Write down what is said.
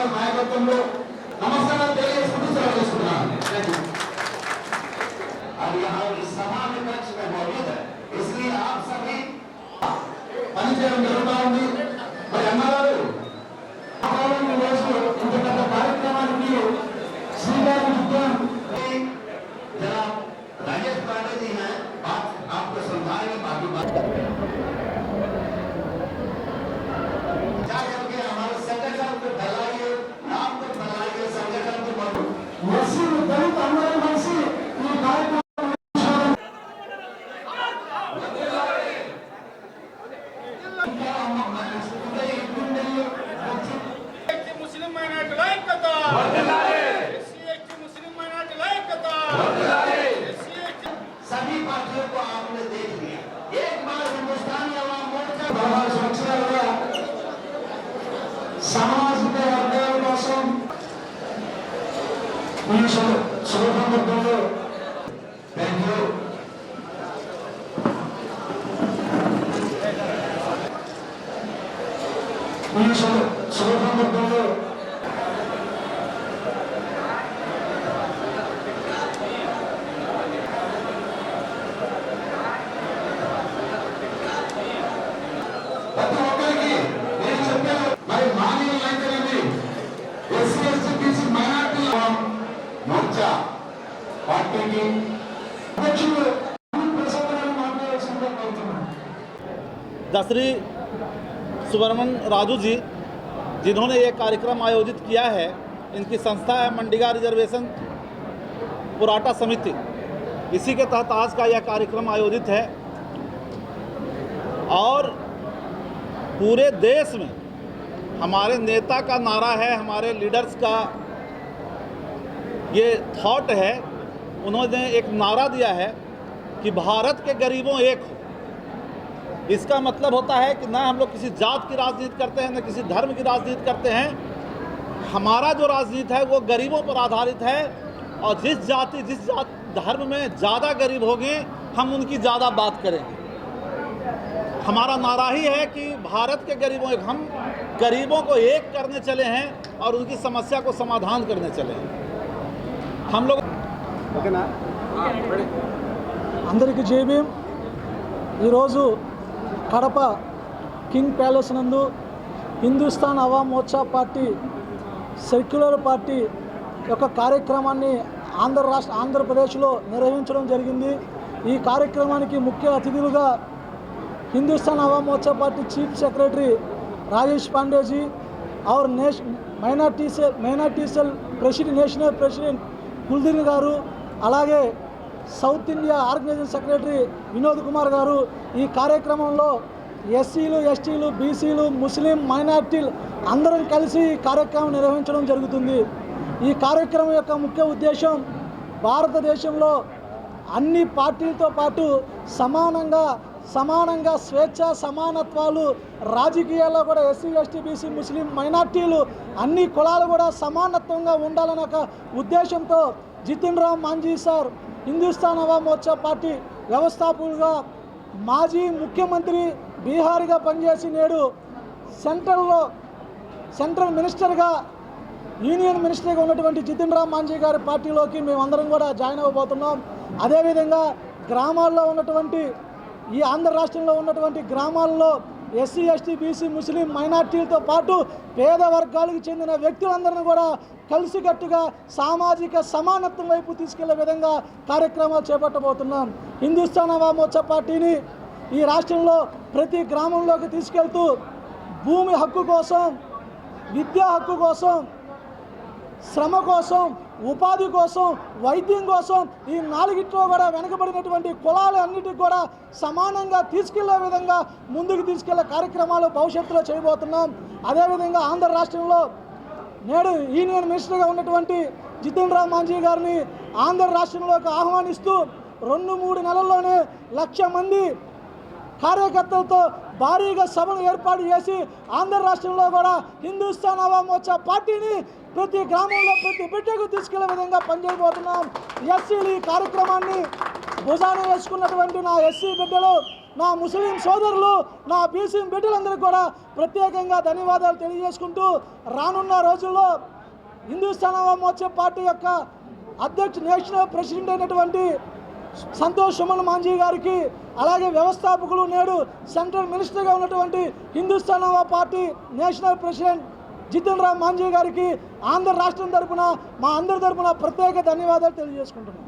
గారి నాయకత్వంలో నమస్కారాలు తెలియజేసుకుంటూ సెలవు చేసుకుంటున్నాను। अब यहाँ इस सभा में कक्ष में मौजूद है, इसलिए आप सभी పనిచేయడం జరుగుతూ ఉంది। మరి అన్నగారు ఇంత పెద్ద కార్యక్రమానికి శ్రీకారం చుట్టాం। जनाब राजेश पांडे जी हैं, आपको समझाएंगे बाकी बात करेंगे। हमारे संगठन को फैलाइए, नाम को फैलाइए, संगठन को सभी पार्टियों को आपने देख लिया। एक बार हिंदुस्तानी अवाम मोर्चा సామాజిక వర్గాల కోసం ఈ సందర్భంలో ప్రతి ఒక్కరికి నేను చెప్పాను। మరి మానవులు అయితేనేమి SC ST BC minority Morcha పార్టీకి అధ్యక్షులు మాట్లాడాల్సిందిగా కోరుతున్నాను। दसरी सुब्रमण राजू जी, जिन्होंने ये कार्यक्रम आयोजित किया है, इनकी संस्था है मंडिगा रिजर्वेशन पुराटा समिति। इसी के तहत आज का यह कार्यक्रम आयोजित है और पूरे देश में हमारे नेता का नारा है, हमारे लीडर्स का ये थॉट है। उन्होंने एक नारा दिया है कि भारत के गरीबों एक हो। इसका मतलब होता है कि ना हम लोग किसी जात की राजनीति करते हैं, न किसी धर्म की राजनीति करते हैं। हमारा जो राजनीति है वो गरीबों पर आधारित है और जिस धर्म में ज़्यादा गरीब होंगे हम उनकी ज़्यादा बात करेंगे। हमारा नारा ही है कि भारत के गरीबों हम गरीबों को एक करने चले हैं और उनकी समस्या को समाधान करने चले हैं। हम लोग అందరికీ జై భీమ్। ఈరోజు కడప కింగ్ ప్యాలెస్ నందు Hindustan Awam Morcha party secular party యొక్క కార్యక్రమాన్ని ఆంధ్రప్రదేశ్లో నిర్వహించడం జరిగింది। ఈ కార్యక్రమానికి ముఖ్య అతిథులుగా Hindustan Awam Morcha Party chief secretary Rajesh Pandey ji और minority cell president national president Kuldeen गारू, అలాగే South India organisation secretary Vinod Kumar గారు ఈ కార్యక్రమంలో ఎస్సీలు ఎస్టీలు బీసీలు ముస్లిం మైనార్టీలు అందరం కలిసి ఈ కార్యక్రమం నిర్వహించడం జరుగుతుంది। ఈ కార్యక్రమం యొక్క ముఖ్య ఉద్దేశం భారతదేశంలో అన్ని పార్టీలతో పాటు సమానంగా స్వేచ్ఛ సమానత్వాలు రాజకీయాల్లో కూడా ఎస్సీ ఎస్టీ బీసీ ముస్లిం మైనార్టీలు అన్ని కులాలు కూడా సమానత్వంగా ఉండాలన్న ఒక ఉద్దేశంతో జితిన్ రామ్ మాంఝీ సార్ హిందుస్థాన్ అవామ్ మోర్చా పార్టీ వ్యవస్థాపకులుగా మాజీ ముఖ్యమంత్రి బీహార్గా పనిచేసి నేడు సెంట్రల్ మినిస్టర్గా యూనియన్ మినిస్టర్గా ఉన్నటువంటి జితిన్ రామ్ మాంఝీ గారి పార్టీలోకి మేమందరం కూడా జాయిన్ అవ్వబోతున్నాం। అదేవిధంగా గ్రామాల్లో ఉన్నటువంటి ఈ ఆంధ్ర రాష్ట్రంలో ఉన్నటువంటి గ్రామాల్లో ఎస్సీ ఎస్టీ బీసీ ముస్లిం మైనార్టీలతో పాటు పేద వర్గాలకు చెందిన వ్యక్తులందరినీ కూడా కలిసికట్టుగా సామాజిక సమానత్వం వైపు తీసుకెళ్లే విధంగా కార్యక్రమాలు చేపట్టబోతున్నాం। హిందుస్థాన్ అవామ్ మోర్చా పార్టీని ఈ రాష్ట్రంలో ప్రతి గ్రామంలోకి తీసుకెళ్తూ భూమి హక్కు కోసం, విద్యా హక్కు కోసం, శ్రమ కోసం, ఉపాధి కోసం, వైద్యం కోసం ఈ నాలుగిట్లో కూడా వెనుకబడినటువంటి కులాలు అన్నిటికి కూడా సమానంగా తీసుకెళ్లే విధంగా ముందుకు తీసుకెళ్లే కార్యక్రమాలు భవిష్యత్తులో చేయబోతున్నాం। అదేవిధంగా ఆంధ్ర రాష్ట్రంలో నేడు యూనియన్ మినిస్టర్గా ఉన్నటువంటి జితిన్ రామ్ మాంఝీ గారిని ఆంధ్ర రాష్ట్రంలోకి ఆహ్వానిస్తూ 2-3 నెలల్లోనే 1,00,000 మంది కార్యకర్తలతో భారీగా సభను ఏర్పాటు చేసి ఆంధ్ర రాష్ట్రంలో కూడా హిందుస్థాన్ అవామ్ మోర్చా పార్టీని ప్రతి గ్రామంలో ప్రతి బిడ్డకు తీసుకెళ్లే విధంగా పనిచేయబోతున్నాం। ఎస్సీలు ఈ కార్యక్రమాన్ని భుజాన వేసుకున్నటువంటి నా ఎస్సీ బిడ్డలు నా ముస్లిం సోదరులు, నా బీసీ బిడ్డలందరికీ కూడా ప్రత్యేకంగా ధన్యవాదాలు తెలియజేసుకుంటూ రానున్న రోజుల్లో హిందుస్థాన్ అవామ్ మోర్చా పార్టీ యొక్క నేషనల్ ప్రెసిడెంట్ అయినటువంటి సంతోష్ సుమన్ మాంఝీ గారికి, అలాగే వ్యవస్థాపకులు నేడు సెంట్రల్ మినిస్టర్గా ఉన్నటువంటి Hindustan Awam party national president Jithin Ram Manjhi గారికి ఆంధ్ర రాష్ట్రం తరపున మా అందరి తరపున ప్రత్యేక ధన్యవాదాలు తెలియజేసుకుంటున్నాం.